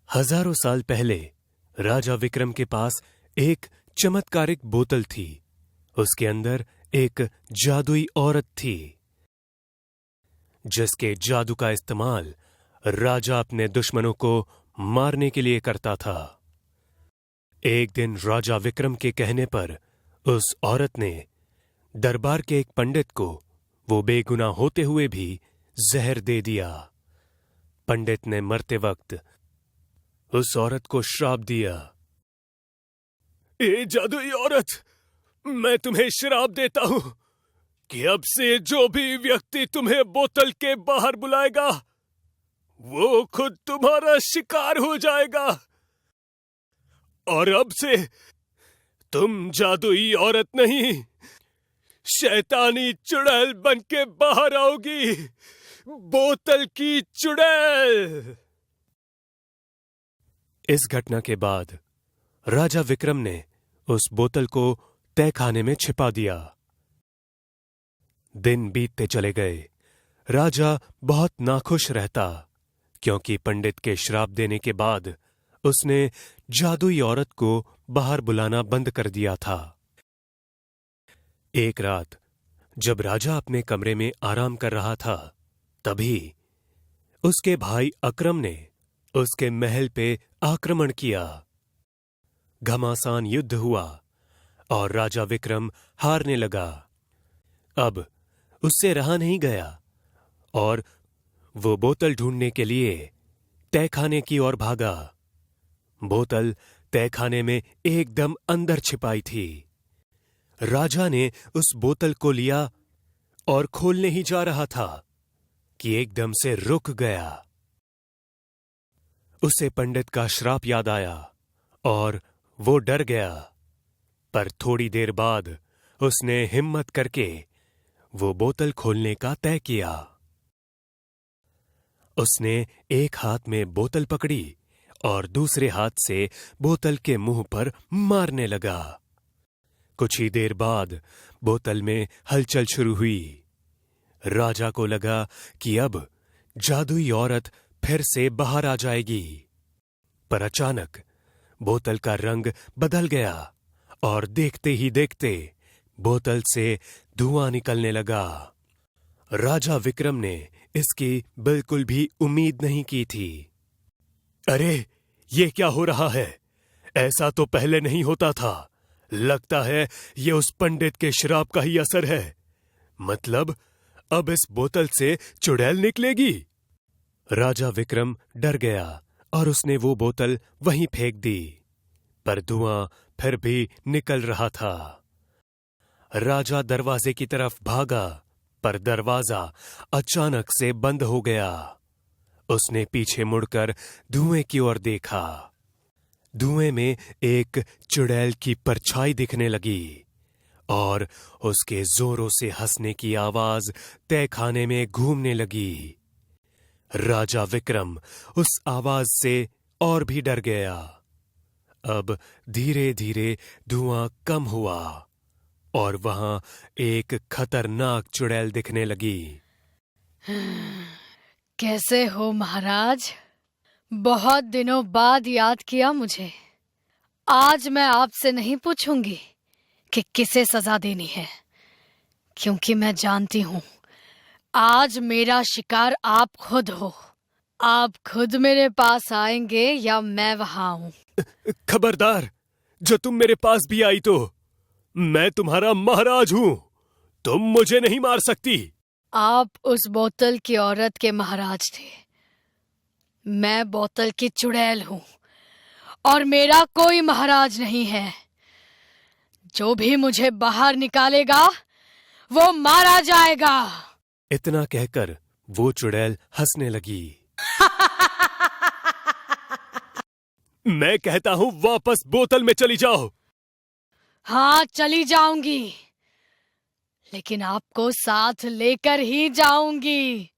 हजारों साल पहले राजा विक्रम के पास एक चमत्कारिक बोतल थी। उसके अंदर एक जादुई औरत थी, जिसके जादू का इस्तेमाल राजा अपने दुश्मनों को मारने के लिए करता था। एक दिन राजा विक्रम के कहने पर उस औरत ने दरबार के एक पंडित को वो बेगुनाह होते हुए भी जहर दे दिया। पंडित ने मरते वक्त उस औरत को श्राप दिया, ए जादुई औरत, मैं तुम्हें श्राप देता हूं कि अब से जो भी व्यक्ति तुम्हें बोतल के बाहर बुलाएगा वो खुद तुम्हारा शिकार हो जाएगा। और अब से तुम जादुई औरत नहीं, शैतानी चुड़ैल बन के बाहर आओगी, बोतल की चुड़ैल। इस घटना के बाद राजा विक्रम ने उस बोतल को तहखाने में छिपा दिया। दिन बीतते चले गए। राजा बहुत नाखुश रहता, क्योंकि पंडित के श्राप देने के बाद उसने जादुई औरत को बाहर बुलाना बंद कर दिया था। एक रात जब राजा अपने कमरे में आराम कर रहा था, तभी उसके भाई अकरम ने उसके महल पे आक्रमण किया। घमासान युद्ध हुआ और राजा विक्रम हारने लगा। अब उससे रहा नहीं गया और वो बोतल ढूंढने के लिए तहखाने की ओर भागा। बोतल तहखाने में एकदम अंदर छिपाई थी। राजा ने उस बोतल को लिया और खोलने ही जा रहा था कि एकदम से रुक गया। उसे पंडित का श्राप याद आया और वो डर गया, पर थोड़ी देर बाद उसने हिम्मत करके वो बोतल खोलने का तय किया। उसने एक हाथ में बोतल पकड़ी और दूसरे हाथ से बोतल के मुंह पर मारने लगा। कुछ ही देर बाद बोतल में हलचल शुरू हुई। राजा को लगा कि अब जादुई औरत फिर से बाहर आ जाएगी, पर अचानक बोतल का रंग बदल गया और देखते ही देखते बोतल से धुआं निकलने लगा। राजा विक्रम ने इसकी बिल्कुल भी उम्मीद नहीं की थी। अरे, ये क्या हो रहा है? ऐसा तो पहले नहीं होता था। लगता है ये उस पंडित के श्राप का ही असर है। मतलब अब इस बोतल से चुड़ैल निकलेगी। राजा विक्रम डर गया और उसने वो बोतल वहीं फेंक दी, पर धुआं फिर भी निकल रहा था। राजा दरवाजे की तरफ भागा, पर दरवाजा अचानक से बंद हो गया। उसने पीछे मुड़कर धुएं की ओर देखा। धुएं में एक चुड़ैल की परछाई दिखने लगी और उसके जोरों से हंसने की आवाज तहखाने में घूमने लगी। राजा विक्रम उस आवाज से और भी डर गया। अब धीरे धीरे धुआं कम हुआ और वहां एक खतरनाक चुड़ैल दिखने लगी। कैसे हो महाराज? बहुत दिनों बाद याद किया मुझे। आज मैं आपसे नहीं पूछूंगी कि किसे सजा देनी है, क्योंकि मैं जानती हूं आज मेरा शिकार आप खुद हो। आप खुद मेरे पास आएंगे या मैं वहां आऊं? खबरदार, जो तुम मेरे पास भी आई तो मैं तुम्हारा महाराज हूं। तुम मुझे नहीं मार सकती। आप उस बोतल की औरत के महाराज थे। मैं बोतल की चुड़ैल हूं और मेरा कोई महाराज नहीं है। जो भी मुझे बाहर निकालेगा वो मारा जाएगा। इतना कहकर वो चुड़ैल हंसने लगी। मैं कहता हूं वापस बोतल में चली जाओ। हाँ, चली जाऊंगी, लेकिन आपको साथ लेकर ही जाऊंगी।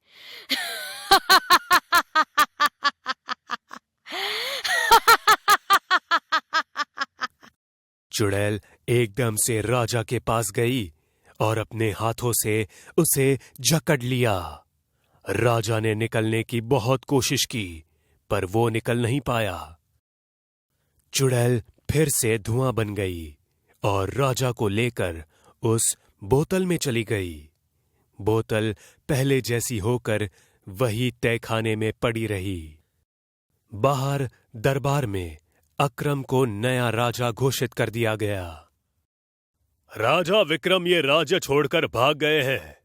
चुड़ैल एकदम से राजा के पास गई और अपने हाथों से उसे जकड़ लिया। राजा ने निकलने की बहुत कोशिश की, पर वो निकल नहीं पाया। चुड़ैल फिर से धुआं बन गई और राजा को लेकर उस बोतल में चली गई। बोतल पहले जैसी होकर वही तहखाने में पड़ी रही। बाहर दरबार में अकरम को नया राजा घोषित कर दिया गया। राजा विक्रम ये राज्य छोड़कर भाग गए हैं,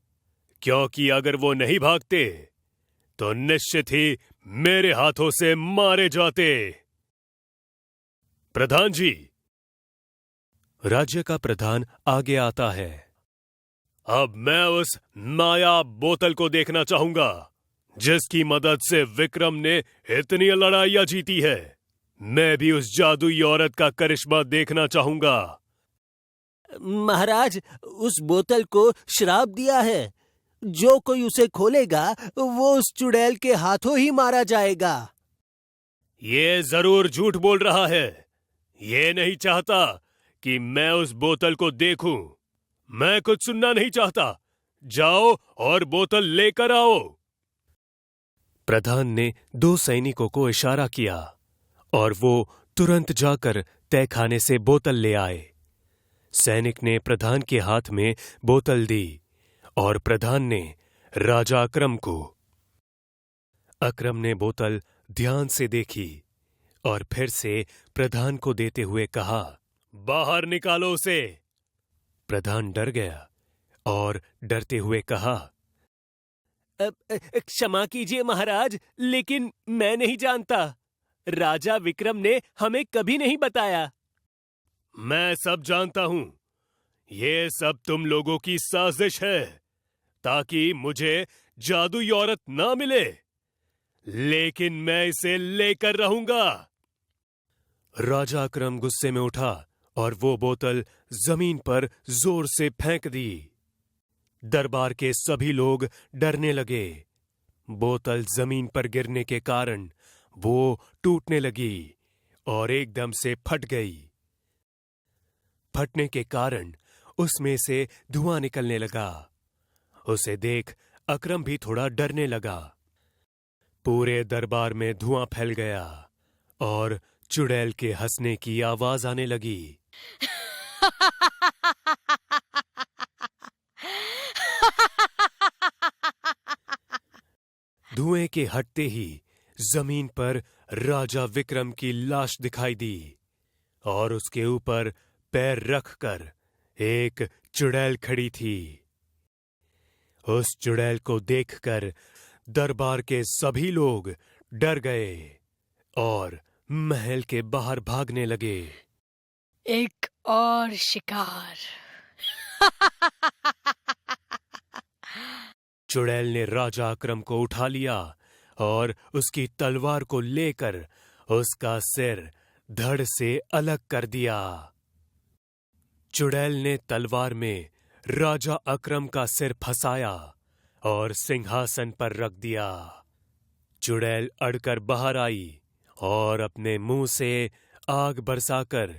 क्योंकि अगर वो नहीं भागते तो निश्चित ही मेरे हाथों से मारे जाते। प्रधान जी, राज्य का प्रधान आगे आता है। अब मैं उस नायाब बोतल को देखना चाहूंगा जिसकी मदद से विक्रम ने इतनी लड़ाइयां जीती है। मैं भी उस जादुई औरत का करिश्मा देखना चाहूंगा। महाराज, उस बोतल को श्राप दिया है। जो कोई उसे खोलेगा वो उस चुड़ैल के हाथों ही मारा जाएगा। ये जरूर झूठ बोल रहा है। ये नहीं चाहता कि मैं उस बोतल को देखूं। मैं कुछ सुनना नहीं चाहता। जाओ और बोतल लेकर आओ। प्रधान ने 2 सैनिकों को इशारा किया और वो तुरंत जाकर तहखाने से बोतल ले आए। सैनिक ने प्रधान के हाथ में बोतल दी और प्रधान ने राजा अकरम को। अकरम ने बोतल ध्यान से देखी और फिर से प्रधान को देते हुए कहा, बाहर निकालो उसे। प्रधान डर गया और डरते हुए कहा, क्षमा कीजिए महाराज, लेकिन मैं नहीं जानता। राजा विक्रम ने हमें कभी नहीं बताया। मैं सब जानता हूं। ये सब तुम लोगों की साजिश है ताकि मुझे जादुई औरत ना मिले, लेकिन मैं इसे लेकर रहूंगा। राजा अकरम गुस्से में उठा और वो बोतल जमीन पर जोर से फेंक दी। दरबार के सभी लोग डरने लगे। बोतल जमीन पर गिरने के कारण वो टूटने लगी और एकदम से फट गई। फटने के कारण उसमें से धुआं निकलने लगा। उसे देख अकरम भी थोड़ा डरने लगा। पूरे दरबार में धुआं फैल गया और चुड़ैल के हंसने की आवाज आने लगी। धुएं के हटते ही जमीन पर राजा विक्रम की लाश दिखाई दी और उसके ऊपर पैर रखकर एक चुड़ैल खड़ी थी। उस चुड़ैल को देखकर दरबार के सभी लोग डर गए और महल के बाहर भागने लगे। एक और शिकार। चुड़ैल ने राजा अकरम को उठा लिया और उसकी तलवार को लेकर उसका सिर धड़ से अलग कर दिया। चुड़ैल ने तलवार में राजा अकरम का सिर फंसाया और सिंहासन पर रख दिया। चुड़ैल अड़कर बाहर आई और अपने मुंह से आग बरसाकर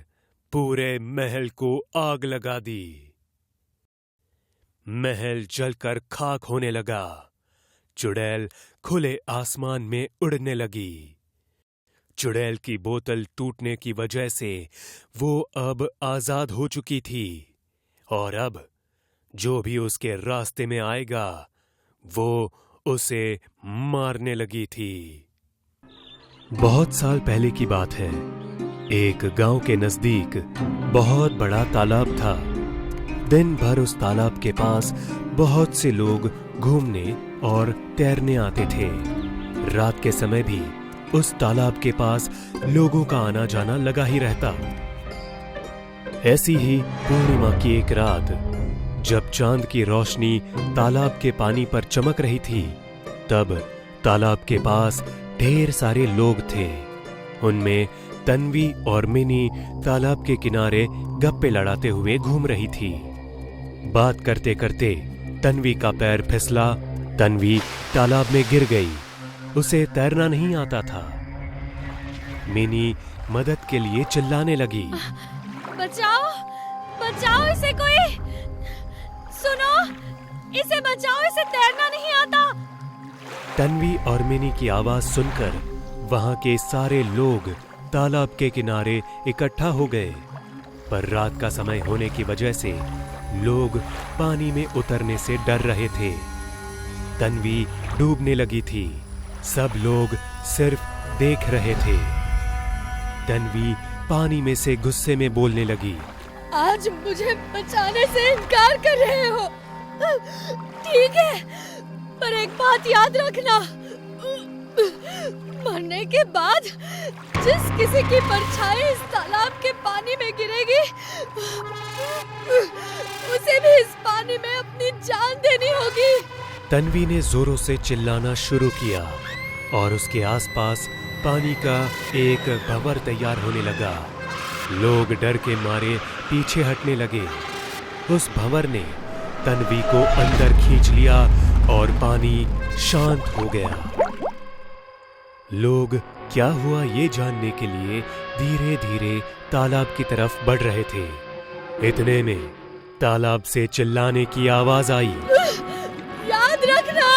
पूरे महल को आग लगा दी। महल जलकर खाक होने लगा। चुड़ैल खुले आसमान में उड़ने लगी। चुड़ैल की बोतल टूटने की वजह से वो अब आजाद हो चुकी थी और अब जो भी उसके रास्ते में आएगा वो उसे मारने लगी थी। बहुत साल पहले की बात है। एक गांव के नजदीक बहुत बड़ा तालाब था। दिन भर उस तालाब के पास बहुत से लोग घूमने और तैरने आते थे। रात के समय भी उस तालाब के पास लोगों का आना जाना लगा ही रहता। ऐसी ही पूर्णिमा की एक रात, जब चांद की रोशनी तालाब के पानी पर चमक रही थी, तब तालाब के पास ढेर सारे लोग थे। उनमें तन्वी और मिनी तालाब के किनारे गप्पे लड़ाते हुए घूम रही थी। बात करते करते तन्वी का पैर फिसला। तन्वी तालाब में गिर गई। उसे तैरना नहीं आता था। मिनी मदद के लिए चिल्लाने लगी, बचाओ, बचाओ इसे कोई, सुनो, इसे बचाओ, इसे तैरना नहीं आता। तन्वी और मिनी की आवाज सुनकर वहां के सारे लोग तालाब के किनारे इकट्ठा हो गए, पर रात का समय होने की वजह से लोग पानी में उतरने से डर रहे थे। तन्वी डूबने लगी थी। सब लोग सिर्फ देख रहे थे। तन्वी पानी में से गुस्से में बोलने लगी, आज मुझे बचाने से इनकार कर रहे हो, ठीक है, पर एक बात याद रखना, मरने के बाद जिस किसी की परछाई इस तालाब के पानी में गिरेगी, उसे भी इस पानी में अपनी जान देनी होगी। तन्वी ने जोरों से चिल्लाना शुरू किया और उसके आसपास पानी का एक भंवर तैयार होने लगा। लोग डर के मारे पीछे हटने लगे। उस भंवर ने तन्वी को अंदर खींच लिया और पानी शांत हो गया। लोग क्या हुआ ये जानने के लिए धीरे धीरे तालाब की तरफ बढ़ रहे थे। इतने में तालाब से चिल्लाने की आवाज आई, याद रखना,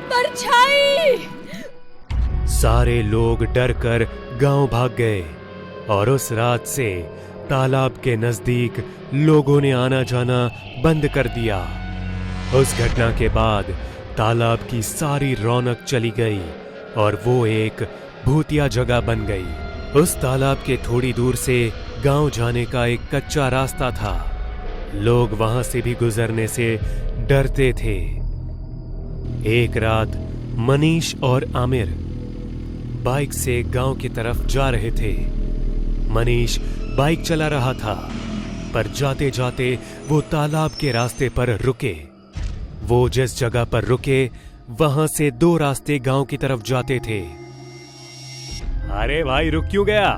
परछाई। सारे लोग डरकर गांव भाग गए और उस रात से तालाब के नजदीक लोगों ने आना जाना बंद कर दिया। उस घटना के बाद तालाब की सारी रौनक चली गई और वो एक भूतिया जगह बन गई। उस तालाब के थोड़ी दूर से गांव जाने का एक कच्चा रास्ता था। लोग वहां से भी गुजरने से डरते थे। एक रात मनीष और आमिर बाइक से गांव की तरफ जा रहे थे। मनीष बाइक चला रहा था, पर जाते जाते वो तालाब के रास्ते पर रुके। वो जिस जगह पर रुके वहां से दो रास्ते गांव की तरफ जाते थे। अरे भाई, रुक क्यों गया?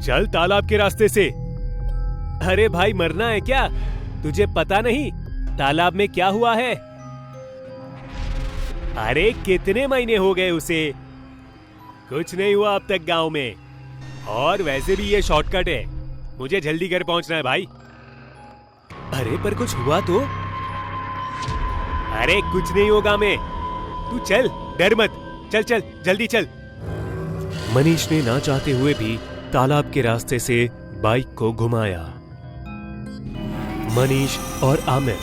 चल तालाब के रास्ते से। अरे भाई, मरना है क्या? तुझे पता नहीं तालाब में क्या हुआ है? अरे कितने महीने हो गए उसे? कुछ नहीं हुआ अब तक गांव में, और वैसे भी ये शॉर्टकट है, मुझे जल्दी घर पहुंचना है भाई। अरे पर कुछ हुआ तो? अरे कुछ नहीं होगा, मैं तू चल, डर मत, चल चल जल्दी चल। मनीष ने ना चाहते हुए भी तालाब के रास्ते से बाइक को घुमाया। मनीष और आमिर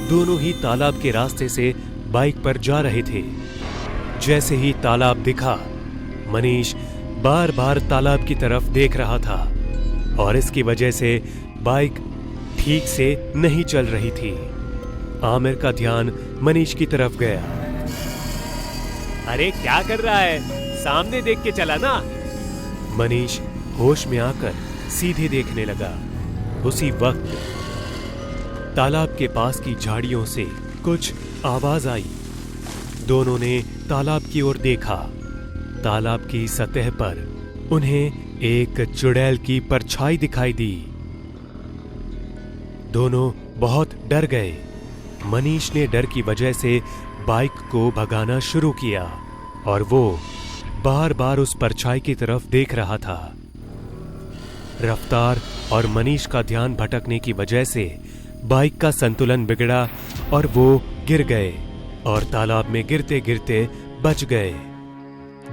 दोनों ही तालाब के रास्ते से बाइक पर जा रहे थे। जैसे ही तालाब दिखा, मनीष बार बार तालाब की तरफ देख रहा था और इसकी वजह से बाइक ठीक से नहीं चल रही थी। आमिर का ध्यान मनीष की तरफ गया। अरे क्या कर रहा है? सामने देख के चला ना। मनीष होश में आकर सीधे देखने लगा। उसी वक्त तालाब के पास की झाड़ियों से कुछ आवाज आई। दोनों ने तालाब की ओर देखा। तालाब की सतह पर उन्हें एक चुड़ैल की परछाई दिखाई दी। दोनों बहुत डर गए। मनीष ने डर की वजह से बाइक को भगाना शुरू किया और वो बार बार उस परछाई की तरफ देख रहा था। रफ्तार और मनीष का ध्यान भटकने की वजह से बाइक का संतुलन बिगड़ा और वो गिर गए और तालाब में गिरते गिरते बच गए।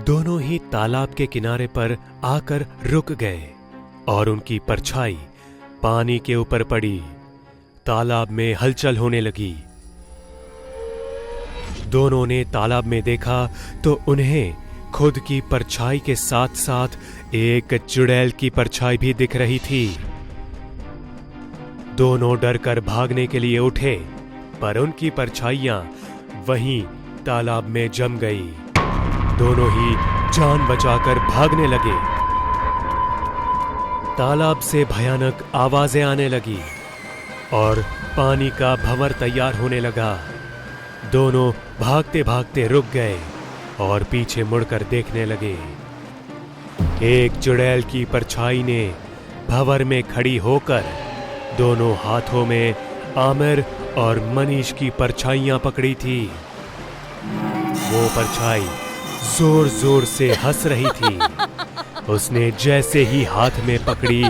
दोनों ही तालाब के किनारे पर आकर रुक गए और उनकी परछाई पानी के ऊपर पड़ी। तालाब में हलचल होने लगी। दोनों ने तालाब में देखा तो उन्हें खुद की परछाई के साथ साथ एक चुड़ैल की परछाई भी दिख रही थी। दोनों डरकर भागने के लिए उठे, पर उनकी परछाइयां वहीं तालाब में जम गई। दोनों ही जान बचाकर भागने लगे। तालाब से भयानक आवाजें आने लगी और पानी का भंवर तैयार होने लगा। दोनों भागते भागते रुक गए और पीछे मुड़कर देखने लगे। एक चुड़ैल की परछाई ने भंवर में खड़ी होकर दोनों हाथों में आमिर और मनीष की परछाइयां पकड़ी थी। वो परछाई जोर जोर से हंस रही थी। उसने जैसे ही हाथ में पकड़ी,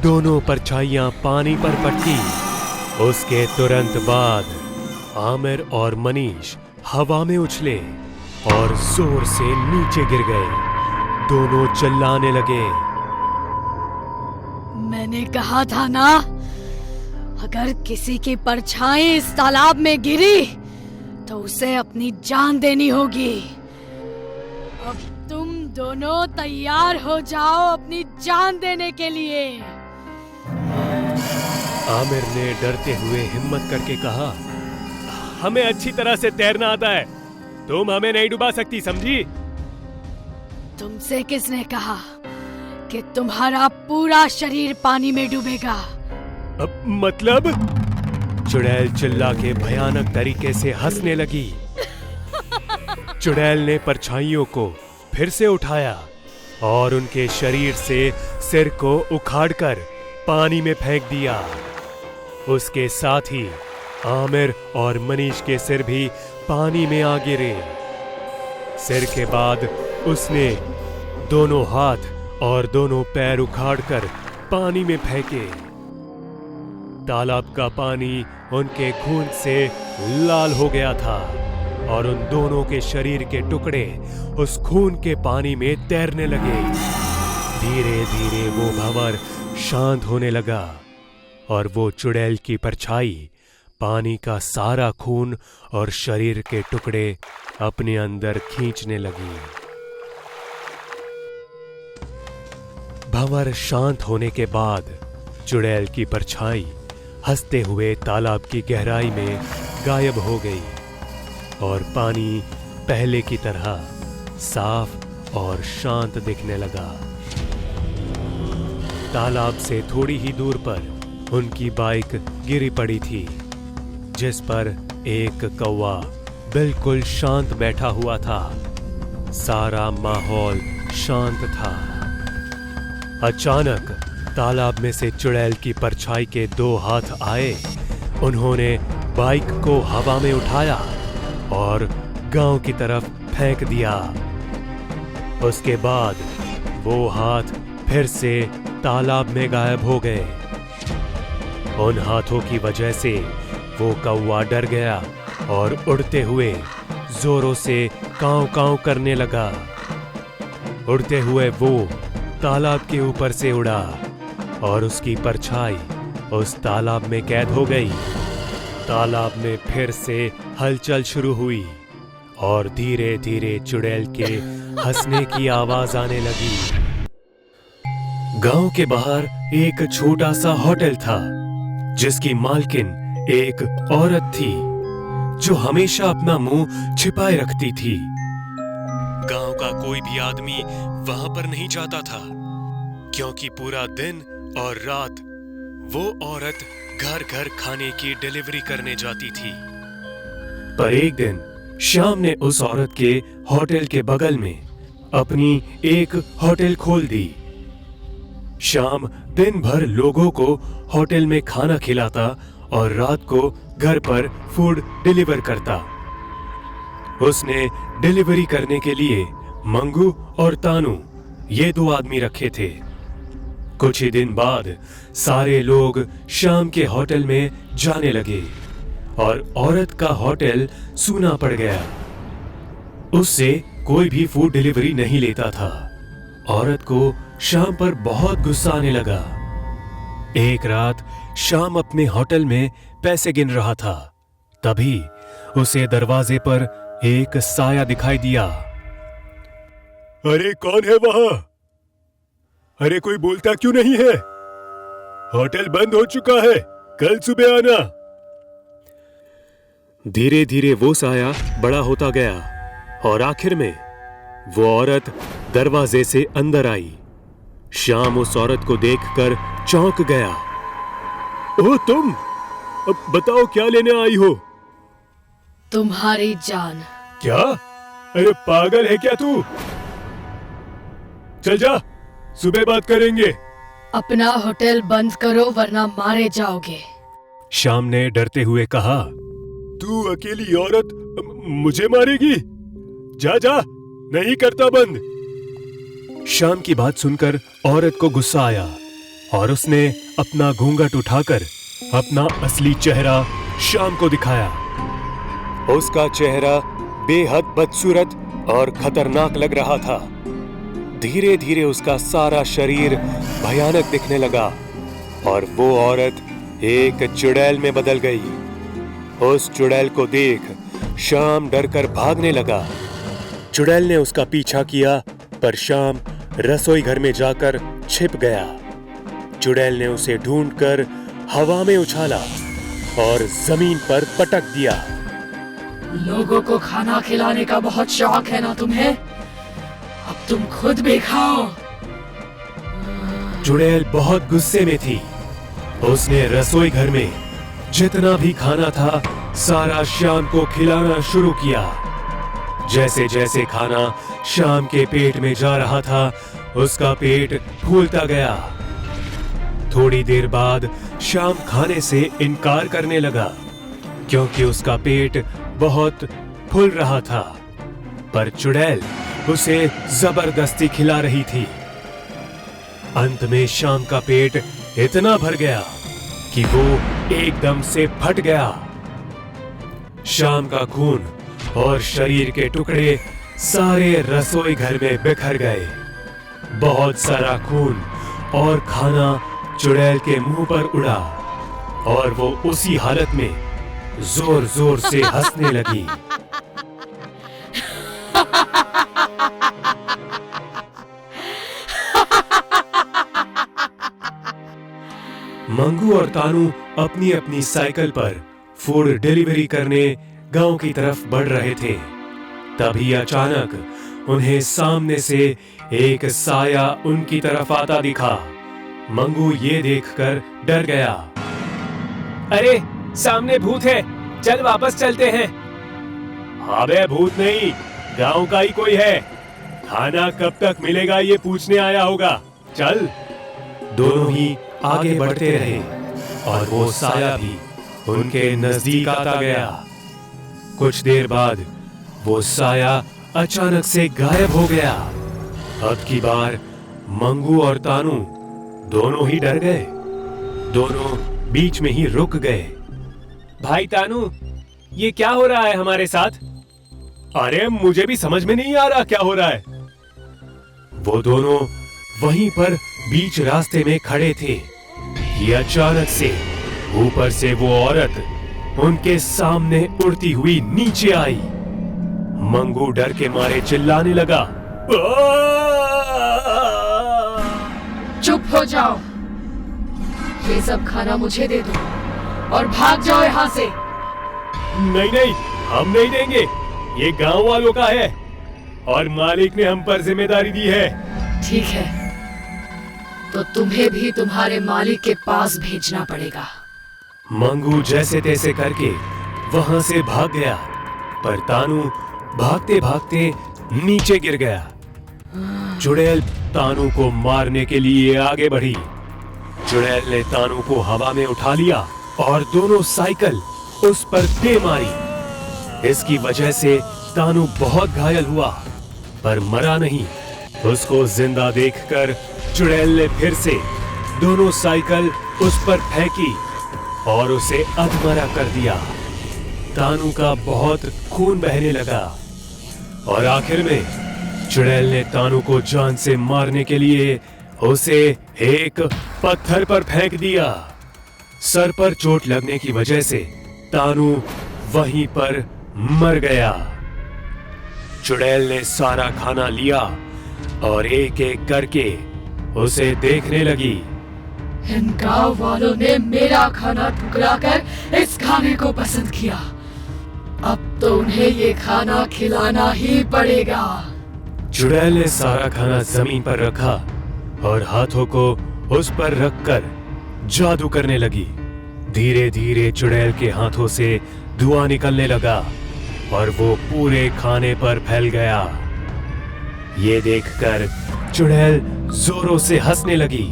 दोनों परछाइयां पानी पर पटकी। उसके तुरंत बाद आमिर और मनीष हवा में उछले और जोर से नीचे गिर गए। दोनों चिल्लाने लगे। मैंने कहा था ना, अगर किसी की परछाई इस तालाब में गिरी तो उसे अपनी जान देनी होगी। अब तुम दोनों तैयार हो जाओ अपनी जान देने के लिए। आमिर ने डरते हुए हिम्मत करके कहा, हमें अच्छी तरह से तैरना आता है, तुम हमें नहीं डुबा सकती, समझी? तुमसे किसने कहा कि तुम्हारा पूरा शरीर पानी में डूबेगा? अब मतलब? चुड़ैल चिल्ला के भयानक तरीके से हंसने लगी। चुड़ैल ने परछाइयों को फिर से उठाया और उनके शरीर से सिर को उखाड़कर पानी में फेंक दिया। उसके साथ ही आमिर और मनीष के सिर भी पानी में आ गिरे। सिर के बाद उसने दोनों हाथ और दोनों पैर उखाड़कर पानी में फेंके। तालाब का पानी उनके खून से लाल हो गया था और उन दोनों के शरीर के टुकड़े उस खून के पानी में तैरने लगे। धीरे धीरे वो भंवर शांत होने लगा और वो चुड़ैल की परछाई पानी का सारा खून और शरीर के टुकड़े अपने अंदर खींचने लगी। भंवर शांत होने के बाद चुड़ैल की परछाई हंसते हुए तालाब की गहराई में गायब हो गई और पानी पहले की तरह साफ और शांत दिखने लगा। तालाब से थोड़ी ही दूर पर उनकी बाइक गिरी पड़ी थी, जिस पर एक कौवा बिल्कुल शांत बैठा हुआ था। सारा माहौल शांत था। अचानक तालाब में से चुड़ैल की परछाई के दो हाथ आए। उन्होंने बाइक को हवा में उठाया और गांव की तरफ फेंक दिया। उसके बाद वो हाथ फिर से तालाब में गायब हो गए। उन हाथों की वजह से वो कौवा डर गया और उड़ते हुए जोरों से कांव कांव करने लगा। उड़ते हुए वो तालाब के ऊपर से उड़ा और उसकी परछाई उस तालाब में कैद हो गई। तालाब में फिर से हलचल शुरू हुई और धीरे धीरे चुड़ैल के हंसने की आवाज आने लगी। गांव के बाहर एक छोटा सा होटल था, जिसकी मालकिन एक औरत थी जो हमेशा अपना मुंह छिपाए रखती थी। गांव का कोई भी आदमी वहां पर नहीं जाता था, क्योंकि पूरा दिन और रात वो औरत घर घर खाने की डिलीवरी करने जाती थी। पर एक दिन श्याम ने उस औरत के होटल के बगल में अपनी एक होटल खोल दी। श्याम दिन भर लोगों को होटल में खाना खिलाता और रात को घर पर फूड डिलीवर करता। उसने डिलीवरी करने के लिए मंगू और तानू ये दो आदमी रखे थे। कुछ ही दिन बाद सारे लोग श्याम के होटल में जाने लगे और औरत का होटल सूना पड़ गया। उससे कोई भी फूड डिलीवरी नहीं लेता था। औरत को श्याम पर बहुत गुस्सा आने लगा। एक रात श्याम अपने होटल में पैसे गिन रहा था, तभी उसे दरवाजे पर एक साया दिखाई दिया। अरे कौन है वहां? अरे कोई बोलता क्यों नहीं है? होटल बंद हो चुका है, कल सुबह आना। धीरे धीरे वो साया बड़ा होता गया और आखिर में वो औरत दरवाजे से अंदर आई। श्याम उस औरत को देखकर चौंक गया। ओह तुम, अब बताओ क्या लेने आई हो? तुम्हारी जान। क्या? अरे पागल है क्या तू? चल जा, सुबह बात करेंगे। अपना होटल बंद करो वरना मारे जाओगे। श्याम ने डरते हुए कहा। तू अकेली औरत मुझे मारेगी? जा जा, नहीं करता बंद। श्याम की बात सुनकर औरत को गुस्सा आया और उसने अपना घूंघट उठाकर अपना असली चेहरा श्याम को दिखाया। उसका चेहरा बेहद बदसूरत और खतरनाक लग रहा था। धीरे धीरे उसका सारा शरीर भयानक दिखने लगा और वो औरत एक चुड़ैल में बदल गई। उस चुड़ैल को देख श्याम डरकर भागने लगा। चुड़ैल ने उसका पीछा किया पर श्याम रसोई घर में जाकर छिप गया। चुड़ैल ने उसे ढूंढकर हवा में उछाला और जमीन पर पटक दिया। लोगों को खाना खिलाने का बहुत शौक है ना तुम्हें? अब तुम खुद भी खाओ। चुड़ैल बहुत गुस्से में थी। उसने रसोई घर में जितना भी खाना था सारा श्याम को खिलाना शुरू किया। जैसे जैसे खाना श्याम के पेट में जा रहा था उसका पेट फूलता गया। थोड़ी देर बाद श्याम खाने से इनकार करने लगा क्योंकि उसका पेट बहुत फूल रहा था, पर चुड़ैल उसे जबरदस्ती खिला रही थी। अंत में श्याम का पेट इतना भर गया कि वो एकदम से फट गया। श्याम का खून और शरीर के टुकड़े सारे रसोई घर में बिखर गए। बहुत सारा खून और खाना चुड़ैल के मुंह पर उड़ा और वो उसी हालत में जोर जोर से हंसने लगी। मंगू और तानू अपनी अपनी साइकिल पर फूड डिलीवरी करने गांव की तरफ बढ़ रहे थे। तभी अचानक उन्हें सामने से एक साया उनकी तरफ आता दिखा। मंगू ये देखकर डर गया। अरे सामने भूत है, चल वापस चलते हैं। हाँ बे, भूत नहीं, गांव का ही कोई है। खाना कब तक मिलेगा ये पूछने आया होगा, चल। दोनों ही आगे बढ़ते रहे और वो साया भी उनके नजदीक आता गया। कुछ देर बाद वो साया अचानक से गायब हो गया। अब की बार मंगू और तानू दोनों ही डर गए। दोनों बीच में ही रुक गए। भाई तानू, ये क्या हो रहा है हमारे साथ? अरे मुझे भी समझ में नहीं आ रहा क्या हो रहा है। वो दोनों वहीं पर बीच रास्ते में खड़े थे कि अचानक से ऊपर से वो औरत उनके सामने उड़ती हुई नीचे आई। मंगू डर के मारे चिल्लाने लगा। चुप हो जाओ, ये सब खाना मुझे दे दो और भाग जाओ यहाँ से। नहीं नहीं, हम नहीं देंगे, ये गांव वालों का है और मालिक ने हम पर जिम्मेदारी दी है। ठीक है, तो तुम्हें भी तुम्हारे मालिक के पास भेजना पड़ेगा। मंगू जैसे तैसे करके वहां से भाग गया, पर तानू भागते भागते नीचे गिर गया। चुड़ैल तानू को मारने के लिए आगे बढ़ी। चुड़ैल ने तानू को हवा में उठा लिया और दोनों साइकिल उस पर दे मारी। इसकी वजह से तानू बहुत घायल हुआ, पर मरा नहीं। उसको जिंदा देखकर चुड़ैल ने फिर से दोनों साइकिल उस पर फेंकी और उसे अधमरा कर दिया। तानू का बहुत खून बहने लगा और आखिर में चुड़ैल ने तानू को जान से मारने के लिए उसे एक पत्थर पर फेंक दिया। सर पर चोट लगने की वजह से तानू वहीं पर मर गया। चुड़ैल ने सारा खाना लिया और एक एक करके उसे देखने लगी। इन गांव वालों ने मेरा खाना ठुकरा कर इस खाने को पसंद किया। अब तो उन्हें ये खाना खिलाना ही पड़ेगा। चुड़ैल ने सारा खाना जमीन पर रखा और हाथों को उस पर रखकर जादू करने लगी। धीरे धीरे चुड़ैल के हाथों से धुआं निकलने लगा और वो पूरे खाने पर फैल गया। ये देखकर चुड़ैल जोरों से हंसने लगी।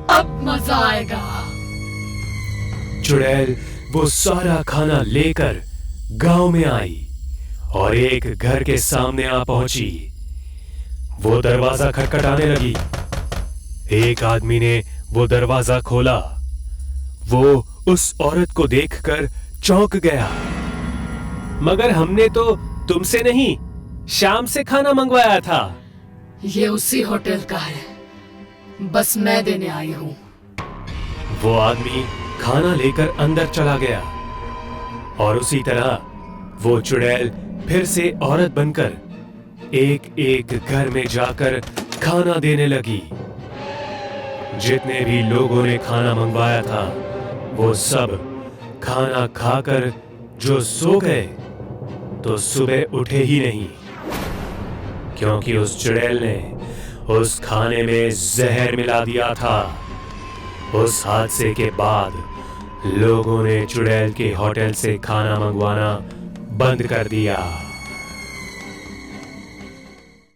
अब मजा आएगा। चुड़ैल वो सारा खाना लेकर गांव में आई और एक घर के सामने आ पहुंची। वो दरवाजा खटखटाने लगी। एक आदमी ने वो दरवाजा खोला। वो उस औरत को देखकर चौंक गया। मगर हमने तो तुमसे नहीं, श्याम से खाना मंगवाया था। ये उसी होटल का है, बस मैं देने आई हूं। वो आदमी खाना लेकर अंदर चला गया और उसी तरह वो चुड़ैल फिर से औरत बनकर एक एक घर में जाकर खाना देने लगी। जितने भी लोगों ने खाना मंगवाया था वो सब खाना खाकर जो सो गए तो सुबह उठे ही नहीं, क्योंकि उस चुड़ैल ने उस खाने में जहर मिला दिया था। उस हादसे के बाद लोगों ने चुड़ैल के होटल से खाना मंगवाना बंद कर दिया।